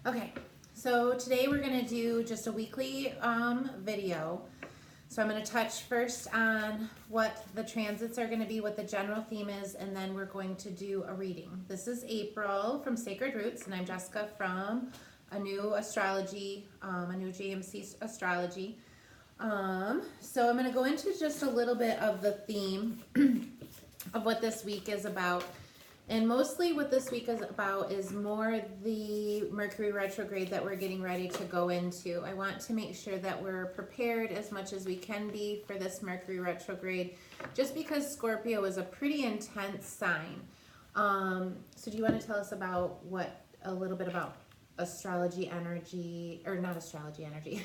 Okay, so today we're gonna do just a weekly video. So I'm gonna touch first on what the transits are gonna be, what the general theme is, and then we're going to do a reading. This is April from Sacred Roots, and I'm Jessica from a new astrology, a new JMC astrology. So I'm gonna go into just a little bit of the theme of what this week is about. And mostly what this week is about is more the Mercury retrograde that we're getting ready to go into. I want to make sure that we're prepared as much as we can be for this Mercury retrograde, just because Scorpio is a pretty intense sign. So do you want to tell us about a little bit about astrology energy, or not astrology energy,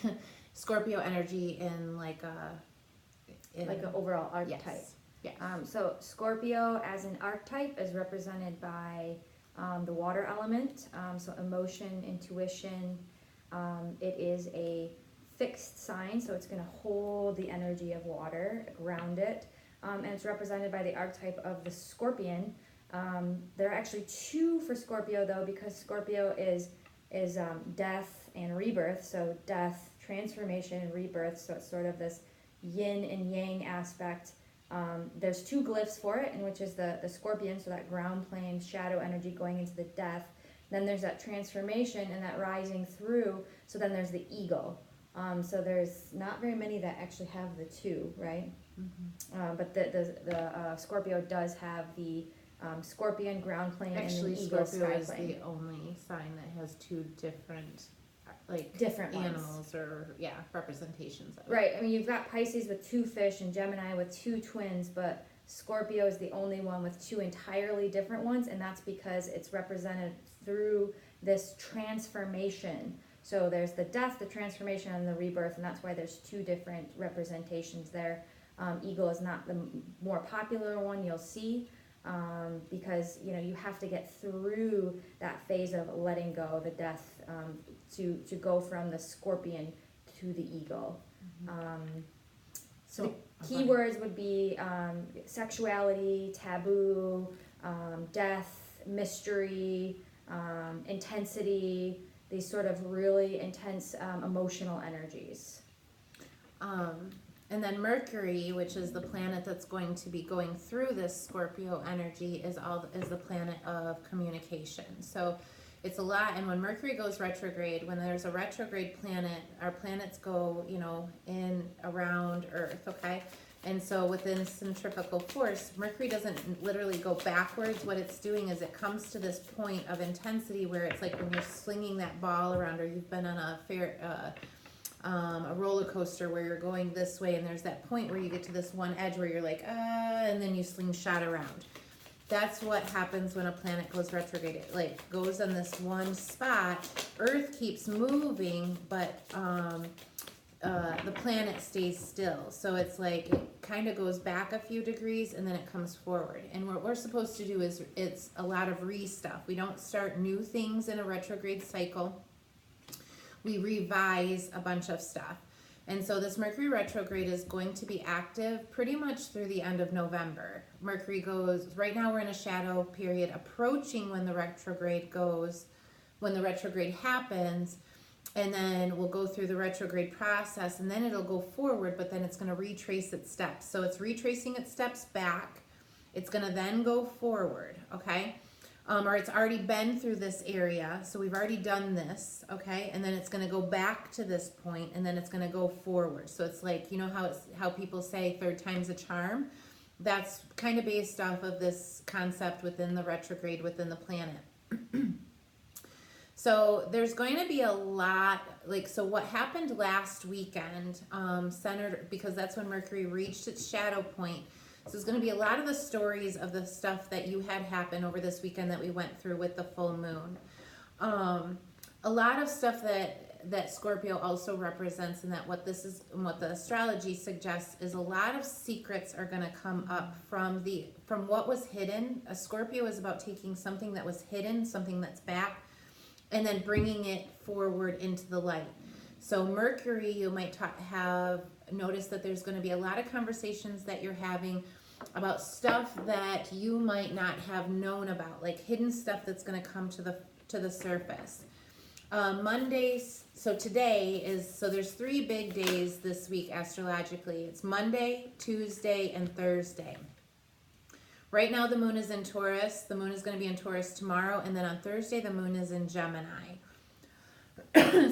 Scorpio energy in like an overall archetype? Yes. Yeah. So Scorpio as an archetype is represented by the water element, so emotion, intuition. It is a fixed sign, so it's going to hold the energy of water, ground it, and it's represented by the archetype of the scorpion. There are actually two for Scorpio though, because Scorpio is death and rebirth, so death, transformation, and rebirth, so it's sort of this yin and yang aspect. There's two glyphs for it, in which is the scorpion, so that ground plane shadow energy going into the death. Then there's that transformation and that rising through, so then there's the eagle. So there's not very many that actually have the two, right? Mm-hmm. But the Scorpio does have the scorpion ground plane, actually, and the eagle Scorpio sky is plane. the only sign that has two different different animals or representations of it. Right. I mean, you've got Pisces with two fish and Gemini with two twins, but Scorpio is the only one with two entirely different ones, and that's because it's represented through this transformation. So there's the death, the transformation, and the rebirth, and that's why there's two different representations there. Eagle is not the more popular one you'll see, because you have to get through that phase of letting go, the death, to go from the scorpion to the eagle. So the keywords would be sexuality, taboo, death, mystery, intensity, these sort of really intense emotional energies. And then Mercury, which is the planet that's going to be going through this Scorpio energy, is the planet of communication. So it's a lot. And when Mercury goes retrograde, when there's a retrograde planet, our planets go, in around Earth, okay? And so within centrifugal force, Mercury doesn't literally go backwards. What it's doing is it comes to this point of intensity where it's like when you're slinging that ball around, or you've been on a roller coaster where you're going this way, and there's that point where you get to this one edge where you're like, and then you slingshot around. That's what happens when a planet goes retrograde. It goes on this one spot. Earth keeps moving, but the planet stays still. So it's like it kind of goes back a few degrees and then it comes forward. And what we're supposed to do is it's a lot of re-stuff. We don't start new things in a retrograde cycle. We revise a bunch of stuff. And so this Mercury retrograde is going to be active pretty much through the end of November. Mercury goes, right now we're in a shadow period approaching when the retrograde happens, and then we'll go through the retrograde process, and then it'll go forward, but then it's going to retrace its steps. So it's retracing its steps back. It's going to then go forward, okay? Or it's already been through this area, so we've already done this, okay? And then it's going to go back to this point, and then it's going to go forward. So it's like, how people say third time's a charm? That's kind of based off of this concept within the retrograde, within the planet. So there's going to be a lot, so what happened last weekend, centered, because that's when Mercury reached its shadow point. So it's going to be a lot of the stories of the stuff that you had happen over this weekend that we went through with the full moon. A lot of stuff that Scorpio also represents, and that what this is and what the astrology suggests is a lot of secrets are going to come up from what was hidden. A Scorpio is about taking something that was hidden, something that's back, and then bringing it forward into the light. So Mercury, you might have noticed that there's going to be a lot of conversations that you're having about stuff that you might not have known about, like hidden stuff that's going to come to the surface. Mondays, so today is, so there's 3 big days this week astrologically. It's Monday, Tuesday, and Thursday. Right now the moon is in Taurus. The moon is going to be in Taurus tomorrow, and then on Thursday the moon is in Gemini.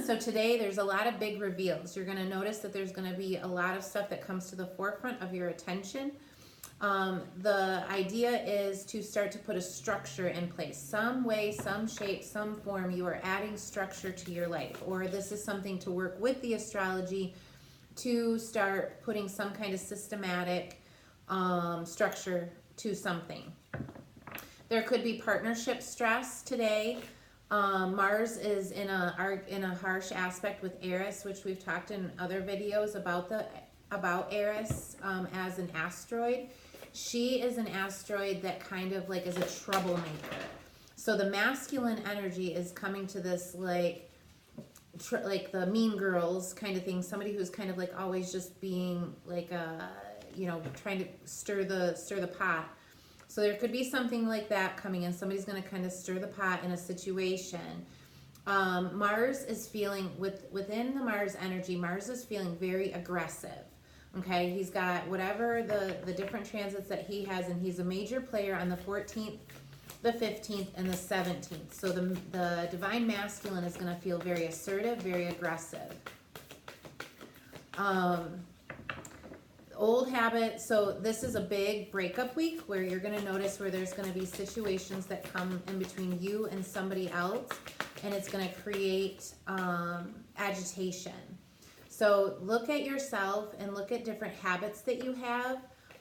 So today there's a lot of big reveals. You're going to notice that there's going to be a lot of stuff that comes to the forefront of your attention. The idea is to start to put a structure in place. Some way, some shape, some form, you are adding structure to your life. Or this is something to work with the astrology to start putting some kind of systematic structure to something. There could be partnership stress today. Mars is in a harsh aspect with Eris, which we've talked in other videos about Eris as an asteroid. She is an asteroid that kind of like is a troublemaker. So the masculine energy is coming to this like the Mean Girls kind of thing. Somebody who's kind of like always just being like trying to stir the pot. So there could be something like that coming in. Somebody's going to kind of stir the pot in a situation. Mars is feeling within the Mars energy. Mars is feeling very aggressive. Okay, he's got whatever the different transits that he has, and he's a major player on the 14th, the 15th, and the 17th. So the divine masculine is going to feel very assertive, very aggressive. Old habit. So this is a big breakup week where you're going to notice where there's going to be situations that come in between you and somebody else, and it's going to create agitation. So look at yourself and look at different habits that you have,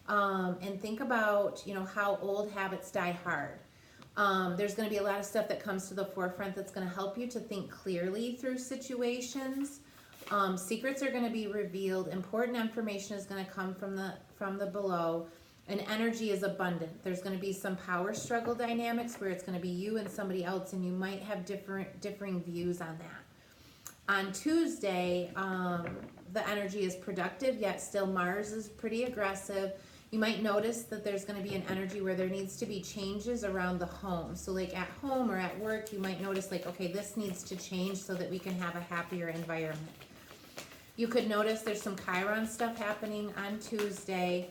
and think about, how old habits die hard. There's going to be a lot of stuff that comes to the forefront that's going to help you to think clearly through situations. Secrets are going to be revealed. Important information is going to come from the below, and energy is abundant. There's going to be some power struggle dynamics where it's going to be you and somebody else, and you might have differing views on that. On Tuesday, the energy is productive, yet still Mars is pretty aggressive. You might notice that there's going to be an energy where there needs to be changes around the home. So like at home or at work, you might notice like, okay, this needs to change so that we can have a happier environment. You could notice there's some Chiron stuff happening on Tuesday,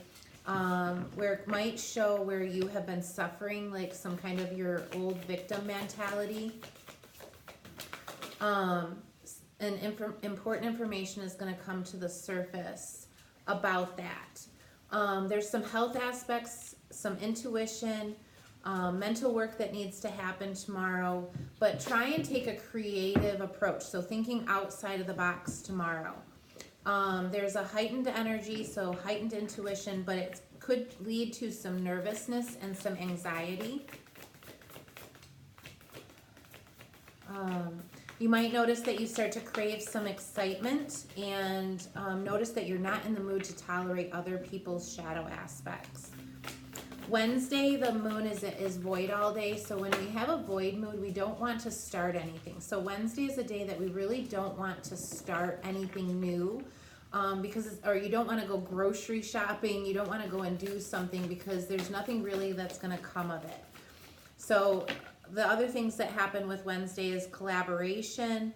where it might show where you have been suffering like some kind of your old victim mentality. And important information is going to come to the surface about that. There's some health aspects, some intuition, mental work that needs to happen tomorrow, but try and take a creative approach. So thinking outside of the box tomorrow. There's a heightened energy, so heightened intuition, but it could lead to some nervousness and some anxiety. You might notice that you start to crave some excitement, and notice that you're not in the mood to tolerate other people's shadow aspects. Wednesday, the moon is void all day, so when we have a void mood, we don't want to start anything. So Wednesday is a day that we really don't want to start anything new, or you don't want to go grocery shopping, you don't want to go and do something because there's nothing really that's going to come of it. So the other things that happen with Wednesday is collaboration.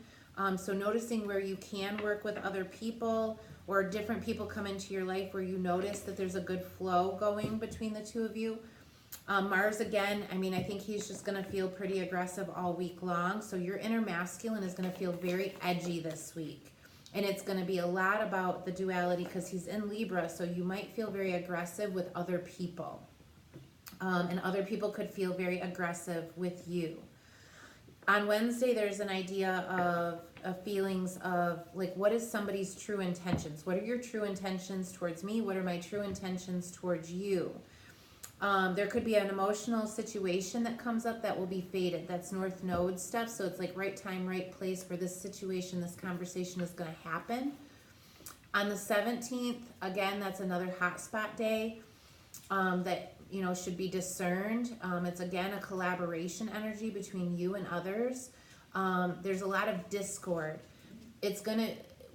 So noticing where you can work with other people, or different people come into your life where you notice that there's a good flow going between the two of you. Mars again, I think he's just going to feel pretty aggressive all week long. So your inner masculine is going to feel very edgy this week. And it's going to be a lot about the duality because he's in Libra. So you might feel very aggressive with other people. And other people could feel very aggressive with you. On Wednesday, there's an idea of feelings of like, what is somebody's true intentions? What are your true intentions towards me? What are my true intentions towards you? There could be an emotional situation that comes up that will be fated. That's North Node stuff. So it's like right time, right place for this situation, this conversation is going to happen. On the 17th, again, that's another hotspot day that should be discerned. It's again a collaboration energy between you and others. There's a lot of discord.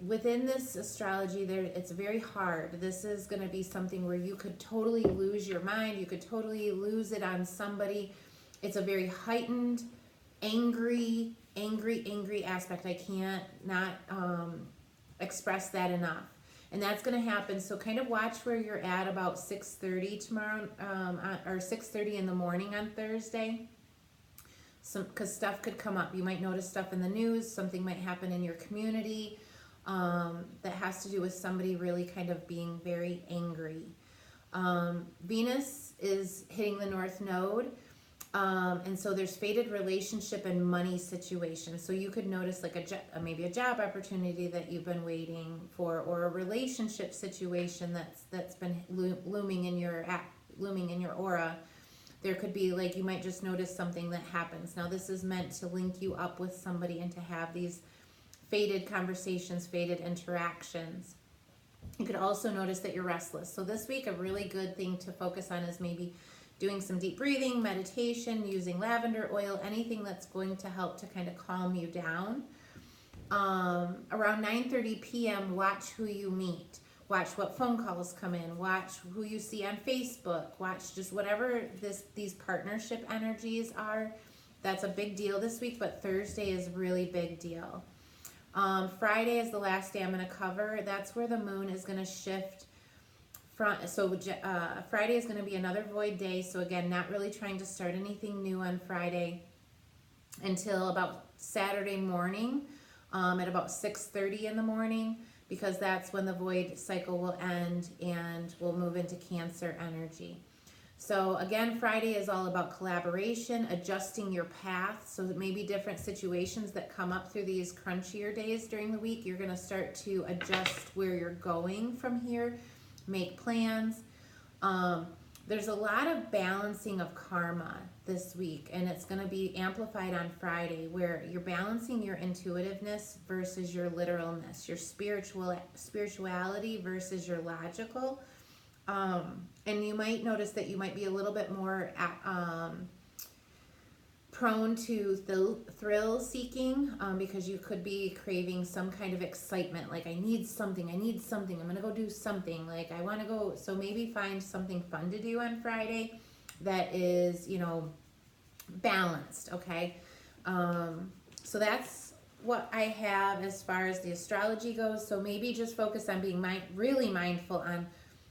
Within this astrology, it's very hard. This is going to be something where you could totally lose your mind. You could totally lose it on somebody. It's a very heightened, angry, angry aspect. I can't not express that enough. And that's going to happen. So kind of watch where you're at about 6:30 tomorrow, or 6:30 in the morning on Thursday. Because stuff could come up. You might notice stuff in the news. Something might happen in your community that has to do with somebody really kind of being very angry. Venus is hitting the North Node. And so there's faded relationship and money situation. So you could notice like maybe a job opportunity that you've been waiting for, or a relationship situation that's been looming in your aura. There could be like, you might just notice something that happens. Now this is meant to link you up with somebody and to have these faded conversations, faded interactions. You could also notice that you're restless. So this week, a really good thing to focus on is maybe doing some deep breathing, meditation, using lavender oil, anything that's going to help to kind of calm you down. Around 9:30 p.m., watch who you meet. Watch what phone calls come in. Watch who you see on Facebook. Watch just whatever these partnership energies are. That's a big deal this week, but Thursday is really big deal. Friday is the last day I'm going to cover. That's where the moon is going to shift. Friday is going to be another void day. So again, not really trying to start anything new on Friday until about Saturday morning at about 6:30 in the morning, because that's when the void cycle will end and we'll move into Cancer energy. So again, Friday is all about collaboration, adjusting your path. So that maybe different situations that come up through these crunchier days during the week, you're going to start to adjust where you're going from here, make plans. There's a lot of balancing of karma this week, and it's going to be amplified on Friday, where you're balancing your intuitiveness versus your literalness, your spirituality versus your logical. And you might notice that you might be a little bit more prone to thrill seeking, because you could be craving some kind of excitement, like I need something, I'm gonna go do something, like I want to go. So maybe find something fun to do on Friday that is, balanced. Okay. So that's what I have as far as the astrology goes. So maybe just focus on being really mindful on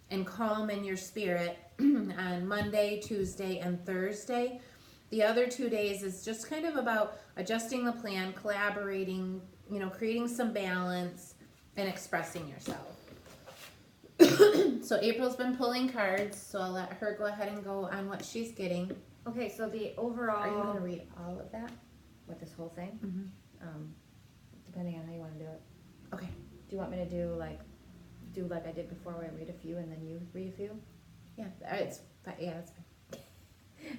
and calm in your spirit on Monday, Tuesday, and Thursday. The other 2 days is just kind of about adjusting the plan, collaborating, creating some balance, and expressing yourself. So April's been pulling cards, so I'll let her go ahead and go on what she's getting. Okay, so the overall... Are you going to read all of that? With this whole thing? Mm-hmm. Depending on how you want to do it. Okay. Do you want me to do like I did before, where I read a few and then you read a few? Yeah, that's fine.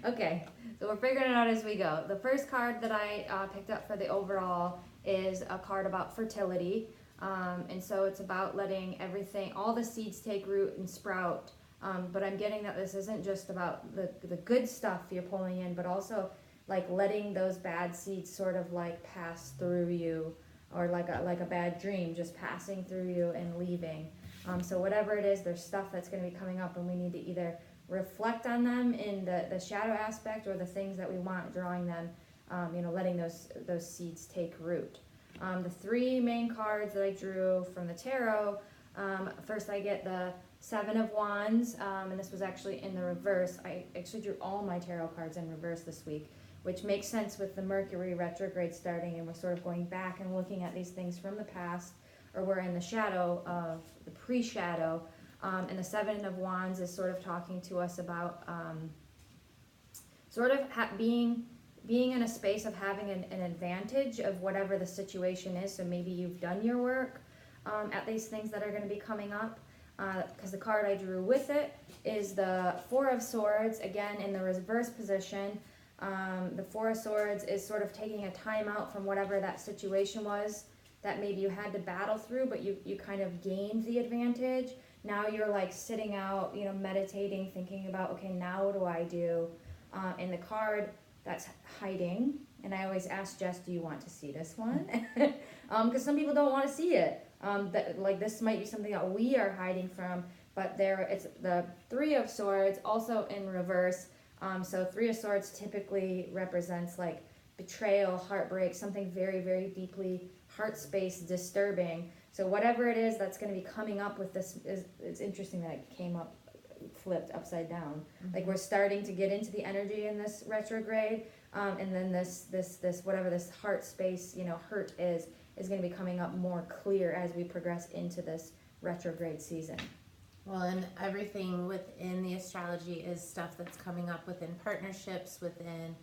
Okay, so we're figuring it out as we go. The first card that I picked up for the overall is a card about fertility. And so it's about letting all the seeds take root and sprout. But I'm getting that this isn't just about the good stuff you're pulling in, but also like letting those bad seeds sort of like pass through you, or like a bad dream just passing through you and leaving. So whatever it is, there's stuff that's going to be coming up, and we need to either reflect on them in the shadow aspect, or the things that we want, drawing them, letting those seeds take root. The three main cards that I drew from the tarot, first I get the Seven of Wands, and this was actually in the reverse. I actually drew all my tarot cards in reverse this week, which makes sense with the Mercury retrograde starting, and we're sort of going back and looking at these things from the past, or we're in the shadow of the pre-shadow. And the Seven of Wands is sort of talking to us about being in a space of having an advantage of whatever the situation is. So maybe you've done your work at these things that are going to be coming up. Because the card I drew with it is the Four of Swords, again in the reverse position. The Four of Swords is sort of taking a time out from whatever that situation was that maybe you had to battle through, but you kind of gained the advantage. Now you're like sitting out, meditating, thinking about, okay, now what do I do? In the card that's hiding, and I always ask Jess, do you want to see this one? Because some people don't want to see it. This might be something that we are hiding from, but it's the Three of Swords, also in reverse. So Three of Swords typically represents like betrayal, heartbreak, something very, very deeply heart space disturbing. So whatever it is that's going to be coming up with this it's interesting that it came up flipped upside down. Like we're starting to get into the energy in this retrograde, and then this whatever this heart space, hurt is going to be coming up more clear as we progress into this retrograde season. Well, and everything within the astrology is stuff that's coming up within partnerships, within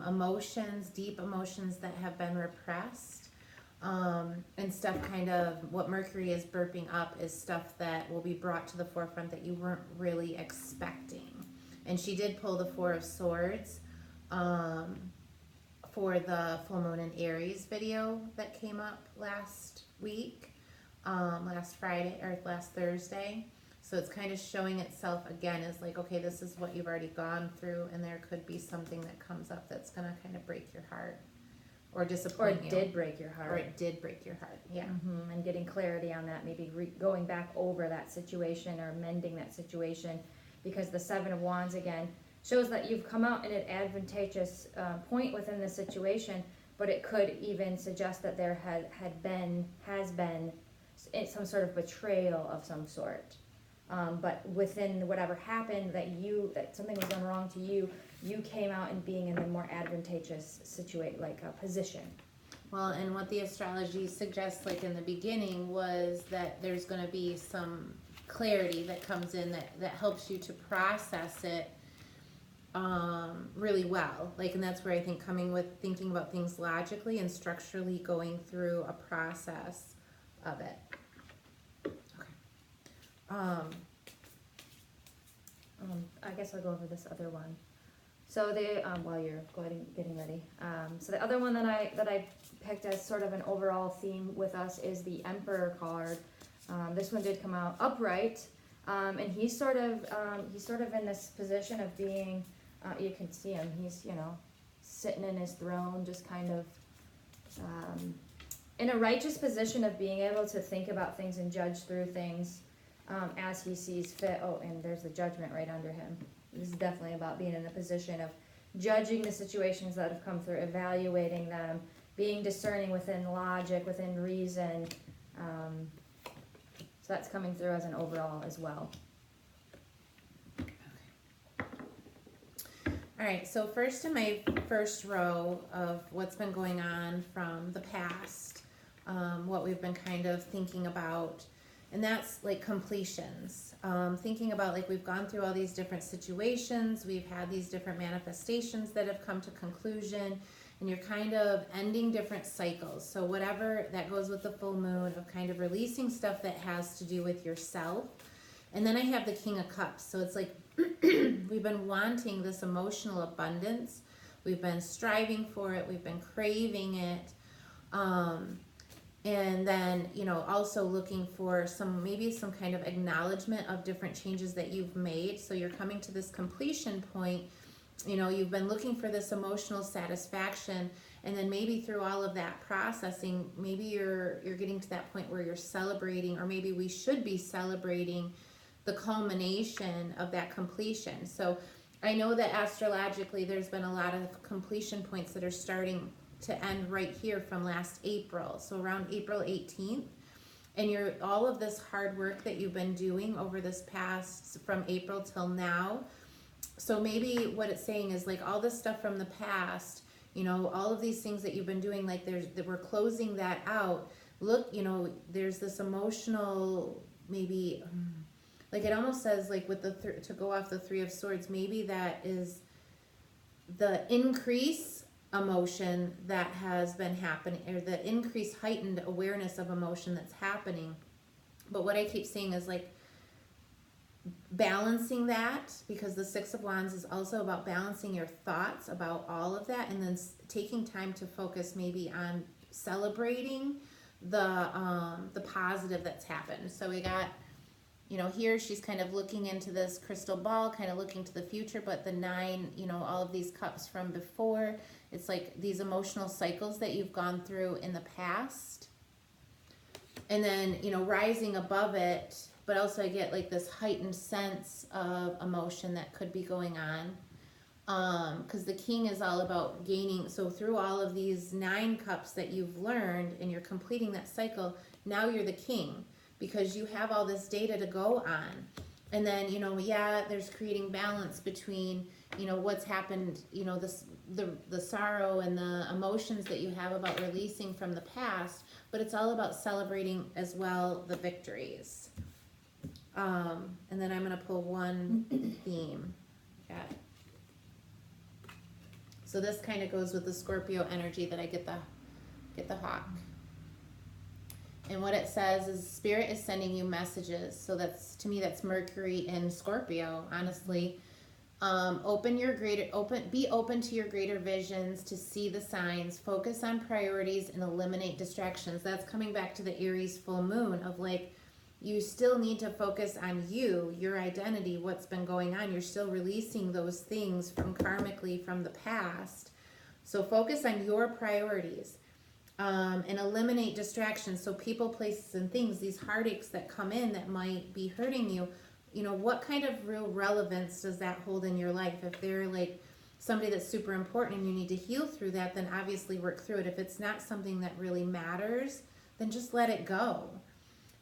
emotions, deep emotions that have been repressed, and stuff kind of what Mercury is burping up is stuff that will be brought to the forefront that you weren't really expecting. And she did pull the Four of Swords for the full moon in Aries video that came up last week, last Friday or last Thursday. So it's kind of showing itself again as like, okay, this is what you've already gone through, and there could be something that comes up that's going to kind of break your heart or disappoint you. Or it did break your heart. Or it did break your heart, yeah. And getting clarity on that, maybe going back over that situation or mending that situation, because the Seven of Wands, again, shows that you've come out in an advantageous point within the situation, but it could even suggest that there has been some sort of betrayal of some sort. But within whatever happened, that something was done wrong to you, you came out and being in a more advantageous position. Well, and what the astrology suggests, like in the beginning, was that there's going to be some clarity that comes in that helps you to process it really well. And that's where I think coming with thinking about things logically and structurally, going through a process of it. I guess I'll go over this other one. So while you're getting ready. So the other one that I picked as sort of an overall theme with us is the Emperor card. This one did come out upright, and he's sort of in this position of being. You can see him. He's sitting in his throne, just kind of in a righteous position of being able to think about things and judge through things. As he sees fit. Oh, and there's the Judgment right under him. This is definitely about being in a position of judging the situations that have come through, evaluating them, being discerning within logic, within reason. So that's coming through as an overall as well. All right, so first in my first row of what's been going on from the past, what we've been kind of thinking about, and that's like completions. Thinking about we've gone through all these different situations, we've had these different manifestations that have come to conclusion, and you're kind of ending different cycles. So whatever that goes with the full moon of kind of releasing stuff that has to do with yourself. And then I have the King of Cups. So it's like we've been wanting this emotional abundance. We've been striving for it. We've been craving it. And then, also looking for maybe some kind of acknowledgement of different changes that you've made. So you're coming to this completion point. You've been looking for this emotional satisfaction, and then maybe through all of that processing, maybe you're getting to that point where you're celebrating, or maybe we should be celebrating the culmination of that completion. So I know that astrologically there's been a lot of completion points that are starting to end right here from last April. So around April 18th. And all of this hard work that you've been doing over this past, from April till now. So maybe what it's saying is all this stuff from the past, all of these things that you've been doing, we're closing that out. Look, there's this emotional, maybe, it almost says with to go off the Three of Swords, maybe that is the increase emotion that has been happening, or the increased heightened awareness of emotion that's happening. But what I keep seeing is balancing that, because the Six of Wands is also about balancing your thoughts about all of that, and then taking time to focus maybe on celebrating the positive that's happened. So we got, here she's kind of looking into this crystal ball, kind of looking to the future, but the 9, all of these cups from before, it's these emotional cycles that you've gone through in the past. And then, rising above it, but also I get this heightened sense of emotion that could be going because the king is all about gaining. So through all of these 9 cups that you've learned and you're completing that cycle, now you're the king because you have all this data to go on. And then, there's creating balance between, what's happened, the sorrow and the emotions that you have about releasing from the past, but it's all about celebrating as well the victories. And then I'm going to pull one theme. Got it. So this kind of goes with the Scorpio energy that I get the hawk. And what it says is Spirit is sending you messages. So to me that's Mercury in Scorpio, honestly. Be open to your greater visions, to see the signs, focus on priorities and eliminate distractions. That's coming back to the Aries full moon of like, you still need to focus on your identity, what's been going on. You're still releasing those things from karmically from the past. So focus on your priorities, and eliminate distractions. So people, places, and things, these heartaches that come in that might be hurting you, what kind of real relevance does that hold in your life? If they're like somebody that's super important and you need to heal through that, then obviously work through it. If it's not something that really matters, then just let it go.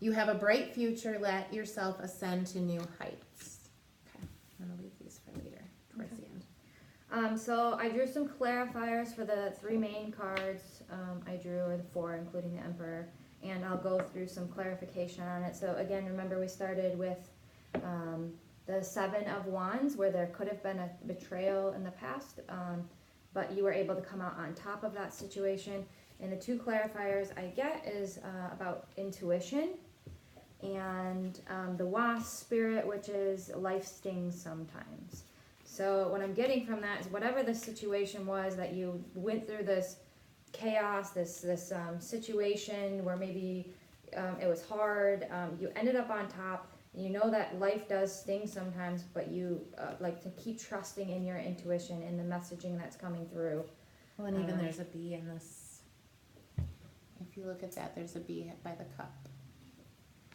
You have a bright future. Let yourself ascend to new heights. Okay, I'm going to leave these for later, towards the end. So I drew some clarifiers for the 3 main cards I drew, or the 4, including the Emperor, and I'll go through some clarification on it. So again, remember we started with the 7 of Wands, where there could have been a betrayal in the past, but you were able to come out on top of that situation. And the 2 clarifiers I get is about intuition, and the Wasp Spirit, which is life stings sometimes. So what I'm getting from that is whatever the situation was that you went through, this chaos, this situation where maybe it was hard, you ended up on top. You know that life does sting sometimes, but you like to keep trusting in your intuition and the messaging that's coming through. Well, and even there's a bee in this. If you look at that, there's a bee by the cup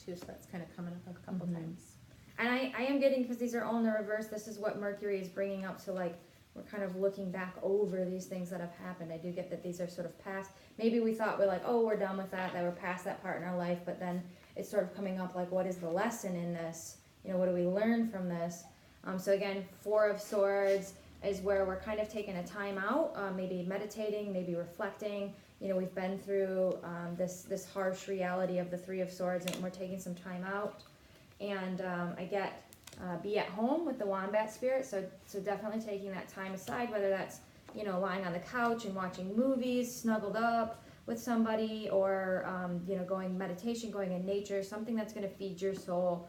too, so that's kind of coming up a couple times. And I am getting, because these are all in the reverse, this is what Mercury is bringing up. So like, we're kind of looking back over these things that have happened. I do get that these are sort of past. Maybe we thought we're like, oh, we're done with that we're past that part in our life, but then it's sort of coming up like, what is the lesson in this? What do we learn from this? So again, 4 of Swords is where we're kind of taking a time out, maybe meditating, maybe reflecting. We've been through this harsh reality of the 3 of Swords, and we're taking some time out. And I get be at home with the Wombat Spirit, so definitely taking that time aside, whether that's lying on the couch and watching movies, snuggled up with somebody, or going meditation, going in nature, something that's going to feed your soul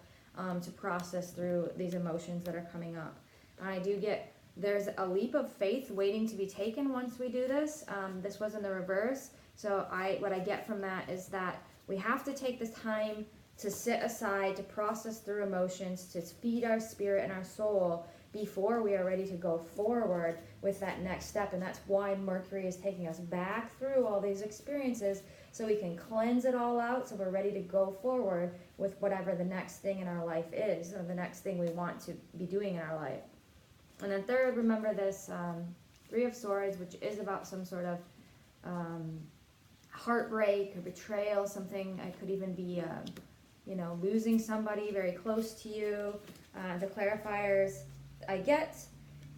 to process through these emotions that are coming up. And I do get, there's a leap of faith waiting to be taken once we do this. This was in the reverse, so what I get from that is that we have to take this time to sit aside, to process through emotions, to feed our spirit and our soul before we are ready to go forward with that next step. And that's why Mercury is taking us back through all these experiences, so we can cleanse it all out, so we're ready to go forward with whatever the next thing in our life is, or the next thing we want to be doing in our life. And then 3rd, remember this 3 of Swords, which is about some sort of heartbreak or betrayal, something. I could even be losing somebody very close to you. The clarifiers I get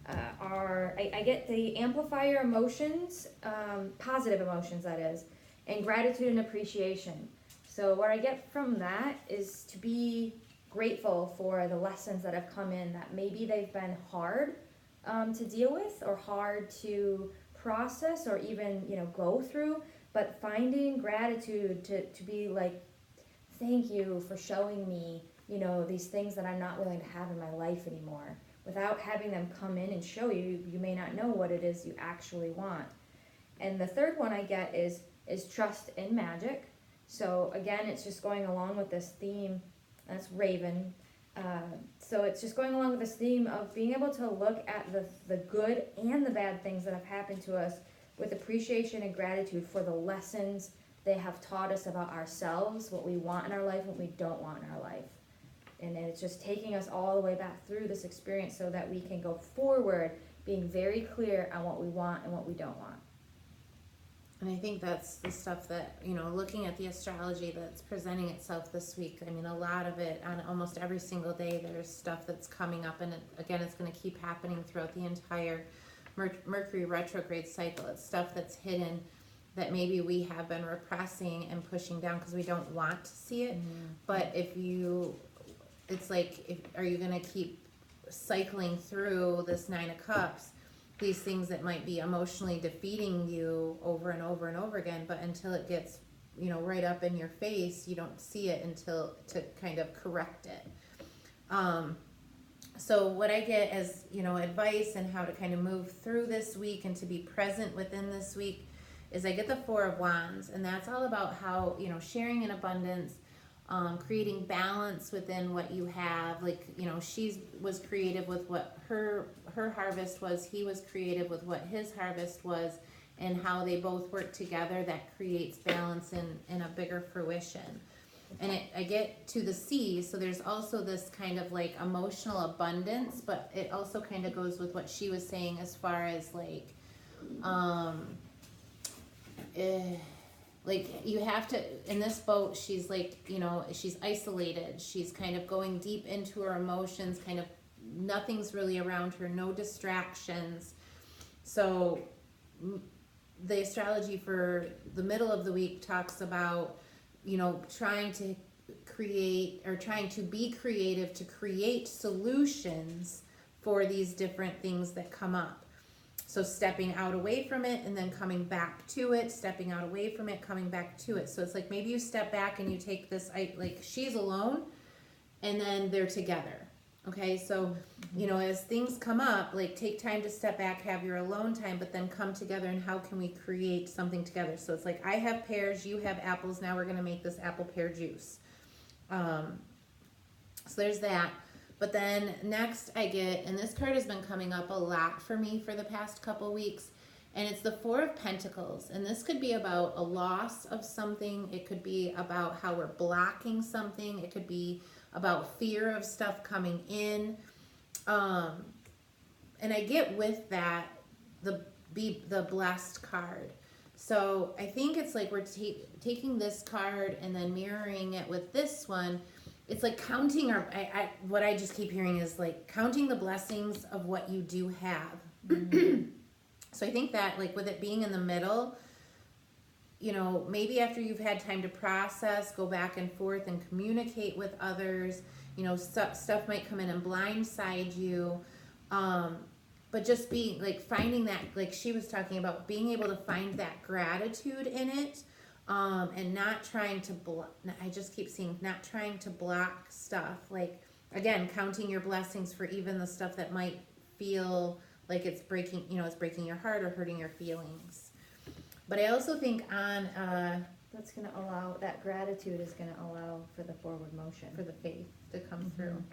I get the amplifier emotions, positive emotions that is, and gratitude and appreciation. So what I get from that is to be grateful for the lessons that have come in, that maybe they've been hard to deal with, or hard to process, or even go through, but finding gratitude to be like, thank you for showing me, these things that I'm not willing to have in my life anymore. Without having them come in and show you, you may not know what it is you actually want. And the 3rd one I get is trust in magic. So again, it's just going along with this theme. That's Raven. So it's just going along with this theme of being able to look at the good and the bad things that have happened to us with appreciation and gratitude for the lessons they have taught us about ourselves, what we want in our life, what we don't want in our life. And then it's just taking us all the way back through this experience so that we can go forward being very clear on what we want and what we don't want. And I think that's the stuff that, looking at the astrology that's presenting itself this week, I mean, a lot of it on almost every single day, there's stuff that's coming up. And again, it's going to keep happening throughout the entire Mercury retrograde cycle. It's stuff that's hidden that maybe we have been repressing and pushing down because we don't want to see it. But it's like, are you going to keep cycling through this Nine of Cups? These things that might be emotionally defeating you over and over and over again, but until it gets, right up in your face, you don't see it until to kind of correct it. So what I get as, advice and how to kind of move through this week and to be present within this week is I get the Four of Wands, and that's all about how, sharing in abundance, creating balance within what you have. Like, she was creative with what her harvest was. He was creative with what his harvest was, and how they both work together. That creates balance in a bigger fruition. And I get to the sea, so there's also this kind of like emotional abundance, but it also kind of goes with what she was saying as far as like, like you have to, in this boat, she's like, she's isolated. She's kind of going deep into her emotions, kind of nothing's really around her, no distractions. So the astrology for the middle of the week talks about, trying to create or trying to be creative to create solutions for these different things that come up. So stepping out away from it and then coming back to it, stepping out away from it, coming back to it. So it's like maybe you step back and you take this, like she's alone and then they're together. Okay, so, as things come up, like take time to step back, have your alone time, but then come together and how can we create something together? So it's like I have pears, you have apples, now we're going to make this apple pear juice. So there's that. But then next I get, and this card has been coming up a lot for me for the past couple weeks, and it's the Four of Pentacles. And this could be about a loss of something. It could be about how we're blocking something. It could be about fear of stuff coming in. And I get with that the blessed card. So I think it's like we're taking this card and then mirroring it with this one. It's like counting what I just keep hearing is like counting the blessings of what you do have. So I think that like with it being in the middle, maybe after you've had time to process, go back and forth and communicate with others, stuff might come in and blindside you. But just being like finding that, like she was talking about, being able to find that gratitude in it. And not trying to I just keep seeing not trying to block stuff. Like, again, counting your blessings for even the stuff that might feel like it's breaking, it's breaking your heart or hurting your feelings. But I also think That's going to allow, that gratitude is going to allow for the forward motion. For the faith to come through.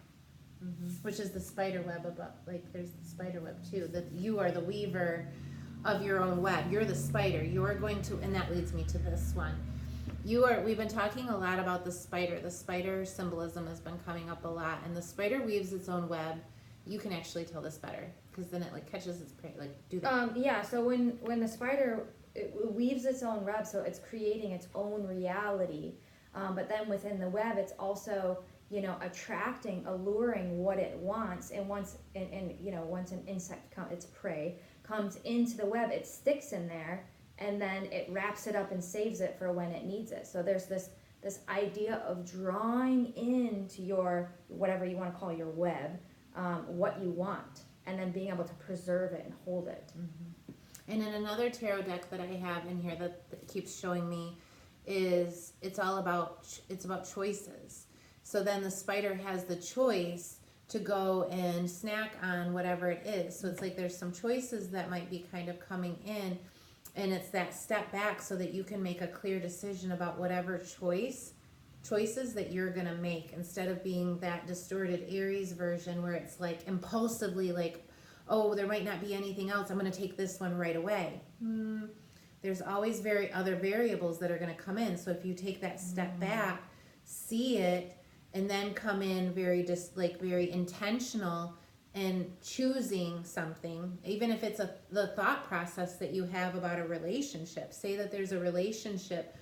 Which is the spider web above, like there's the spider web too, that you are the weaver of your own web. You're the spider. You're going to, and that leads me to this one. We've been talking a lot about the spider. The spider symbolism has been coming up a lot, and the spider weaves its own web. You can actually tell this better because then it like catches its prey. Like do that. Yeah. So when the spider it weaves its own web, so it's creating its own reality. But then within the web, it's also attracting, alluring what it wants. And once once an insect its prey comes into the web, it sticks in there, and then it wraps it up and saves it for when it needs it. So there's this idea of drawing into your, whatever you want to call your web, what you want, and then being able to preserve it and hold it. And in another tarot deck that I have in here that keeps showing me is it's about choices. So then the spider has the choice to go and snack on whatever it is. So it's like there's some choices that might be kind of coming in, and it's that step back so that you can make a clear decision about whatever choices that you're going to make, instead of being that distorted Aries version where it's like impulsively like, oh, there might not be anything else, I'm going to take this one right away. There's always other variables that are going to come in. So if you take that step back, see it, and then come in very intentional, and choosing something, even if it's the thought process that you have about a relationship. Say that there's a relationship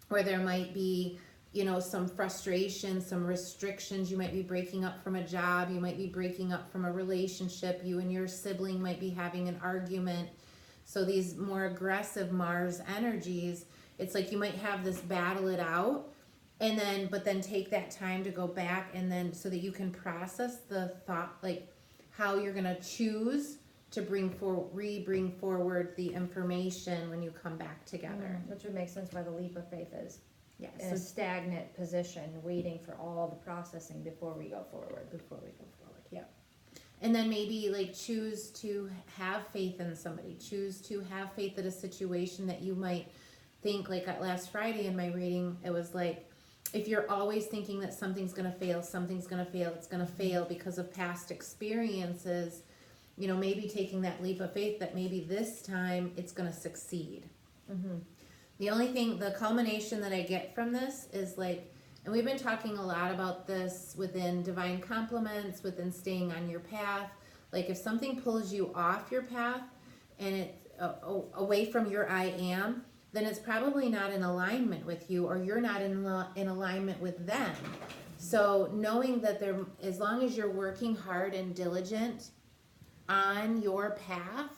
where there might be, some frustration, some restrictions. You might be breaking up from a job. You might be breaking up from a relationship. You and your sibling might be having an argument. So these more aggressive Mars energies, it's like you might have this battle it out, but then take that time to go back, and then so that you can process the thought, like how you're going to choose to bring forward the information when you come back together. Which would make sense why the leap of faith is Yes. in a stagnant position, waiting for all the processing before we go forward. Yep. And then maybe like choose to have faith in somebody. Choose to have faith in a situation that you might think, like last Friday in my reading, it was like, if you're always thinking that something's going to fail, it's going to fail because of past experiences, maybe taking that leap of faith that maybe this time it's going to succeed. Mm-hmm. The only thing, the culmination that I get from this is like, and we've been talking a lot about this within divine compliments, within staying on your path. Like if something pulls you off your path and it's away from your I am, then it's probably not in alignment with you, or you're not in alignment with them. So knowing that as long as you're working hard and diligent on your path,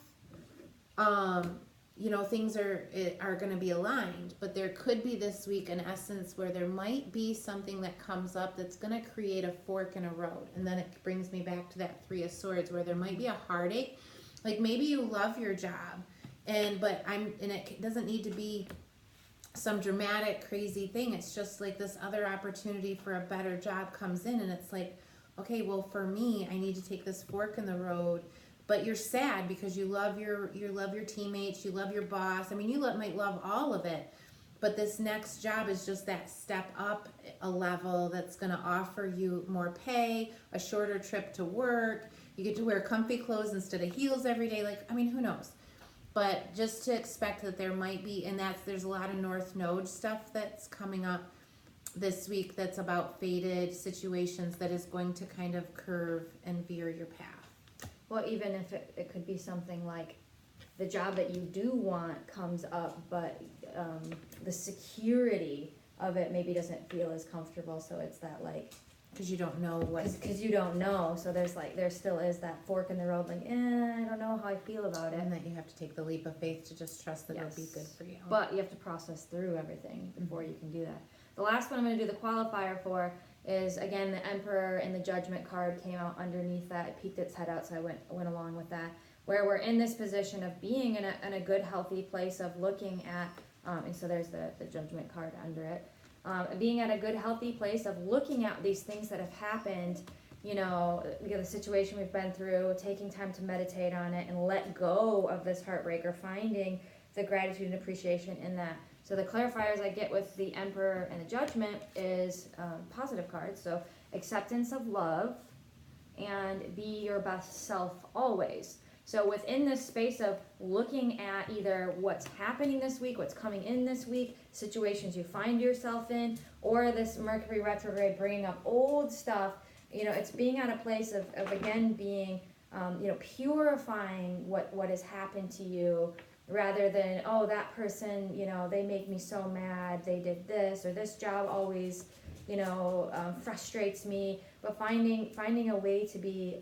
things are going to be aligned. But there could be this week in essence where there might be something that comes up that's going to create a fork in a road. And then it brings me back to that Three of Swords, where there might be a heartache. Like maybe you love your job, and it doesn't need to be some dramatic, crazy thing. It's just like this other opportunity for a better job comes in, and it's like, okay, well, for me, I need to take this fork in the road. But you're sad because you love your teammates, you love your boss. I mean, you might love all of it, but this next job is just that step up a level that's going to offer you more pay, a shorter trip to work. You get to wear comfy clothes instead of heels every day. Like, I mean, who knows? But just to expect that there might be, and there's a lot of North Node stuff that's coming up this week that's about fated situations that is going to kind of curve and veer your path. Well, even if it could be something like the job that you do want comes up, but the security of it maybe doesn't feel as comfortable. So it's that like, because you don't know what. Because you don't know. So there still is that fork in the road. Like, I don't know how I feel about it. And that you have to take the leap of faith to just trust that it'll be good for you. But you have to process through everything before you can do that. The last one I'm going to do the qualifier for is, again, the Emperor and the Judgment card came out underneath that. It peeked its head out, so I went along with that. Where we're in this position of being in a good, healthy place of looking at, and so there's the Judgment card under it. Being at a good, healthy place of looking at these things that have happened, the situation we've been through, taking time to meditate on it and let go of this heartbreak, or finding the gratitude and appreciation in that. So the clarifiers I get with the Emperor and the Judgment is positive cards. So acceptance of love and be your best self always. So within this space of looking at either what's happening this week, what's coming in this week, situations you find yourself in, or this Mercury retrograde bringing up old stuff, it's being at a place of again being, purifying what has happened to you, rather than, oh, that person, they make me so mad, they did this, or this job always, frustrates me. But finding a way to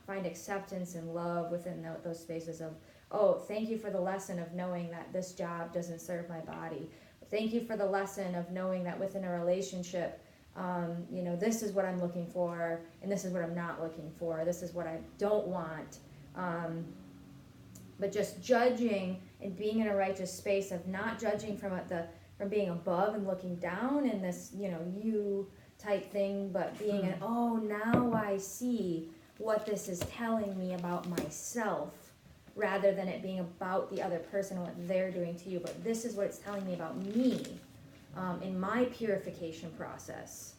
find acceptance and love within those spaces of, oh, thank you for the lesson of knowing that this job doesn't serve my body. Thank you for the lesson of knowing that within a relationship, this is what I'm looking for, and this is what I'm not looking for. This is what I don't want. But just judging and being in a righteous space of not judging from being above and looking down in this, you type thing, but being now I see what this is telling me about myself, rather than it being about the other person and what they're doing to you. But this is what it's telling me about me in my purification process.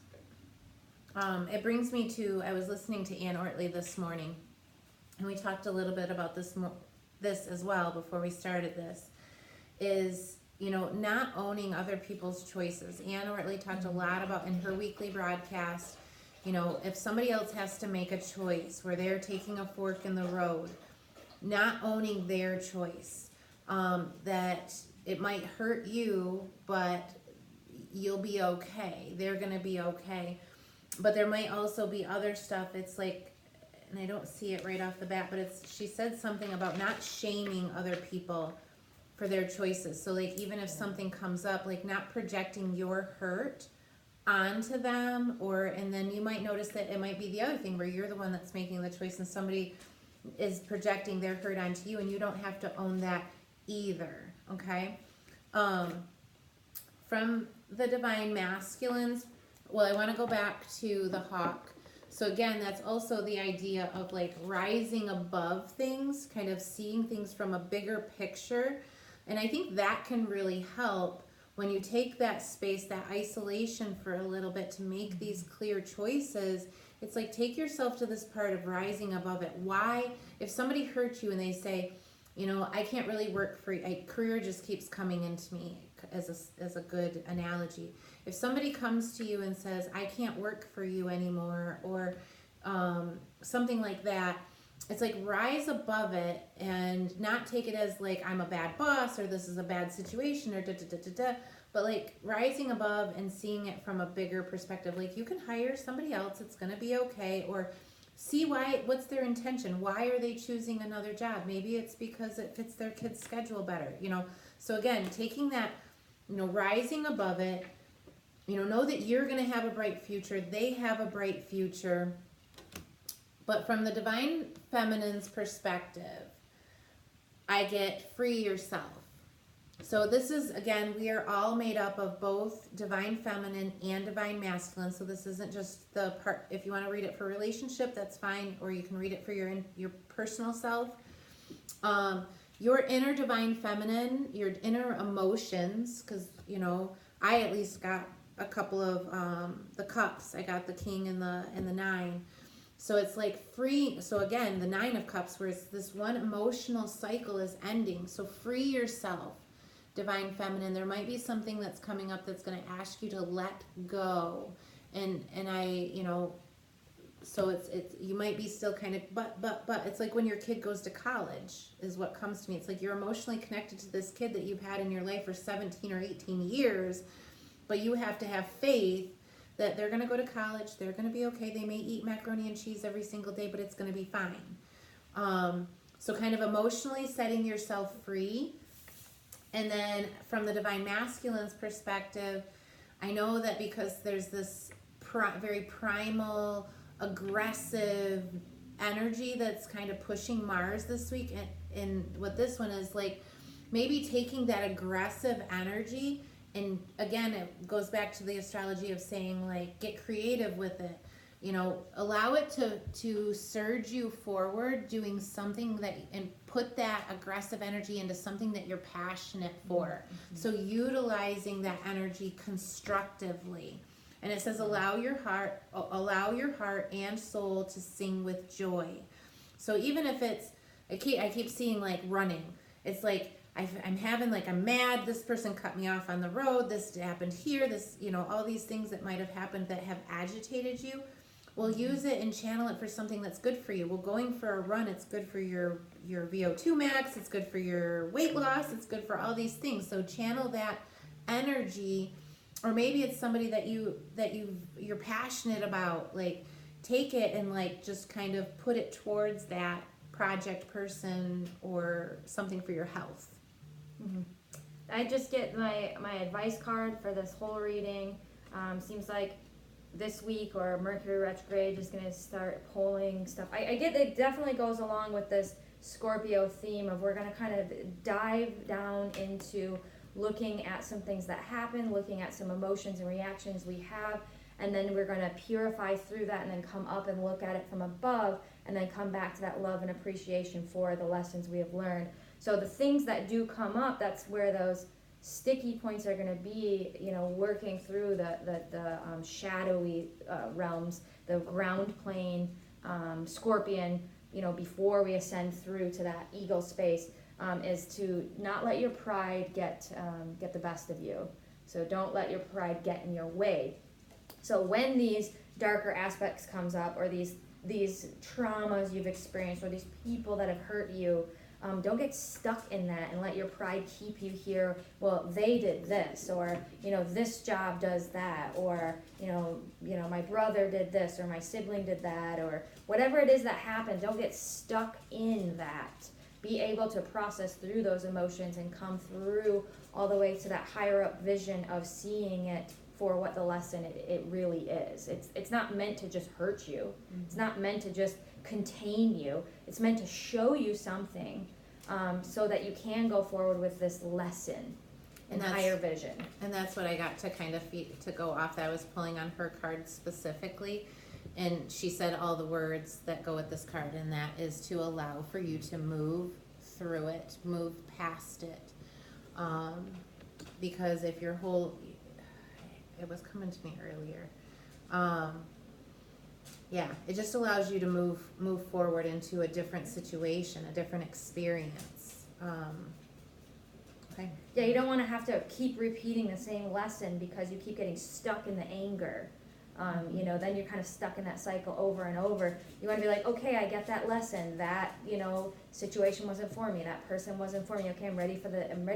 It brings me to, I was listening to Ann Ortley this morning, and we talked a little bit about this as well before we started this, is, not owning other people's choices. Ann Ortley talked a lot about in her weekly broadcast, You know, if somebody else has to make a choice where they're taking a fork in the road, not owning their choice, that it might hurt you, but you'll be okay. They're going to be okay. But there might also be other stuff. It's like, and I don't see it right off the bat, but she said something about not shaming other people for their choices. So like, even if something comes up, like not projecting your hurt onto them, and then you might notice that it might be the other thing where you're the one that's making the choice and somebody is projecting their hurt onto you, and you don't have to own that either. Okay. From the divine masculines, well, I want to go back to the hawk. So again, that's also the idea of like rising above things, kind of seeing things from a bigger picture. And I think that can really help when you take that space, that isolation for a little bit to make these clear choices. It's like, take yourself to this part of rising above it. Why, if somebody hurts you and they say, you know, I can't really work for you, career just keeps coming into me as a good analogy. If somebody comes to you and says, I can't work for you anymore, or something like that, it's like, rise above it and not take it as like, I'm a bad boss, or this is a bad situation, or but like rising above and seeing it from a bigger perspective. Like, you can hire somebody else, it's going to be okay, or see what's their intention. Why are they choosing another job? Maybe it's because it fits their kid's schedule better, you know? So again, taking that, you know, rising above it, you know that you're going to have a bright future. They have a bright future. But from the divine feminine's perspective, I get free yourself. So this is, again, we are all made up of both divine feminine and divine masculine. So this isn't just the part, if you want to read it for relationship, that's fine. Or you can read it for your personal self. Your inner divine feminine, your inner emotions, because, you know, I at least got a couple of the cups. I got the king and the nine. So it's like free. So again, the 9 of cups, where it's this one emotional cycle is ending. So free yourself, divine feminine. There might be something that's coming up that's going to ask you to let go. And I, you know, so it's you might be still kind of, but it's like when your kid goes to college is what comes to me. It's like you're emotionally connected to this kid that you've had in your life for 17 or 18 years, but you have to have faith that they're going to go to college, they're going to be okay. They may eat macaroni and cheese every single day, but it's going to be fine. So kind of emotionally setting yourself free. And then from the divine masculine's perspective, I know that because there's this very primal, aggressive energy that's kind of pushing Mars this week. And what this one is like, maybe taking that aggressive energy, and again, it goes back to the astrology of saying, like, get creative with it. You know, allow it to surge you forward, doing something and put that aggressive energy into something that you're passionate for. Mm-hmm. So utilizing that energy constructively. And it says, allow your heart and soul to sing with joy. So even if it's, I keep seeing like running. It's like, I'm mad, this person cut me off on the road, this happened here, this, you know, all these things that might have happened that have agitated you. Well, use it and channel it for something that's good for you. Well, going for a run, it's good for your VO2 max, it's good for your weight loss, it's good for all these things. So channel that energy, or maybe it's somebody that you're passionate about. Like, take it and like just kind of put it towards that project, person, or something for your health. Mm-hmm. I just get my advice card for this whole reading. Seems like this week or Mercury retrograde is going to start pulling stuff. I get it definitely goes along with this Scorpio theme of we're going to kind of dive down into looking at some things that happen, looking at some emotions and reactions we have, and then we're going to purify through that and then come up and look at it from above and then come back to that love and appreciation for the lessons we have learned. So the things that do come up, that's where those sticky points are going to be, you know, working through the shadowy realms, the ground plane, scorpion, you know, before we ascend through to that eagle space, is to not let your pride get the best of you. So don't let your pride get in your way. So when these darker aspects comes up, or these traumas you've experienced, or these people that have hurt you, don't get stuck in that and let your pride keep you here. Well, they did this, or this job does that, or my brother did this, or my sibling did that, or whatever it is that happened. Don't get stuck in that. Be able to process through those emotions and come through all the way to that higher up vision of seeing it for what the lesson it really is. It's not meant to just hurt you. Mm-hmm. It's not meant to just contain you. It's meant to show you something, so that you can go forward with this lesson and higher vision. And that's what I got to kind of to go off. That I was pulling on her card specifically, and she said all the words that go with this card, and that is to allow for you to move through it, move past it, because if your whole, it was coming to me earlier. Yeah, it just allows you to move forward into a different situation, a different experience. Okay. Yeah, you don't want to have to keep repeating the same lesson because you keep getting stuck in the anger. Then you're kind of stuck in that cycle over and over. You want to be like, okay, I get that lesson. That situation wasn't for me. That person wasn't for me. Okay, I'm ready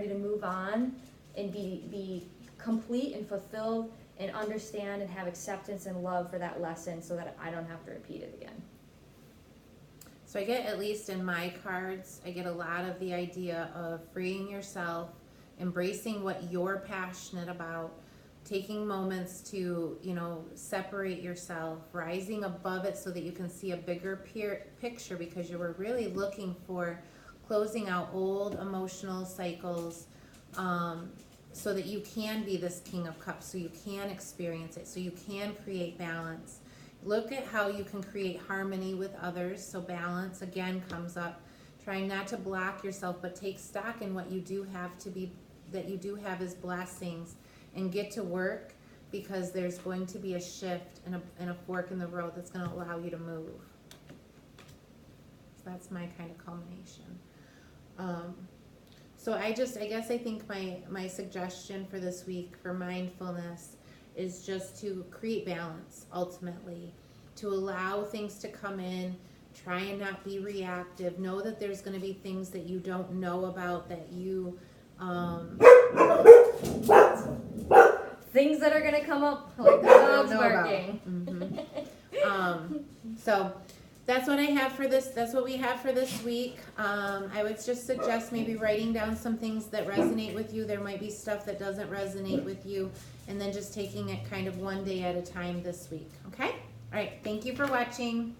to move on and be complete and fulfilled and understand and have acceptance and love for that lesson, so that I don't have to repeat it again. So I get, at least in my cards, I get a lot of the idea of freeing yourself, embracing what you're passionate about, taking moments to, separate yourself, rising above it so that you can see a bigger picture, because you were really looking for closing out old emotional cycles, so that you can be this King of Cups, so you can experience it, so you can create balance. Look at how you can create harmony with others, so balance again comes up. Trying not to block yourself, but take stock in what you do have that you do have as blessings, and get to work, because there's going to be a shift and a fork in the road that's going to allow you to move. So that's my kind of culmination. So I think my suggestion for this week for mindfulness is just to create balance, ultimately, to allow things to come in, try and not be reactive. Know that there's going to be things that you don't know about, that you things that are going to come up, like the dogs barking. Mm-hmm. So that's what I have for this. That's what we have for this week. I would just suggest maybe writing down some things that resonate with you. There might be stuff that doesn't resonate with you, and then just taking it kind of one day at a time this week. Okay? All right. Thank you for watching.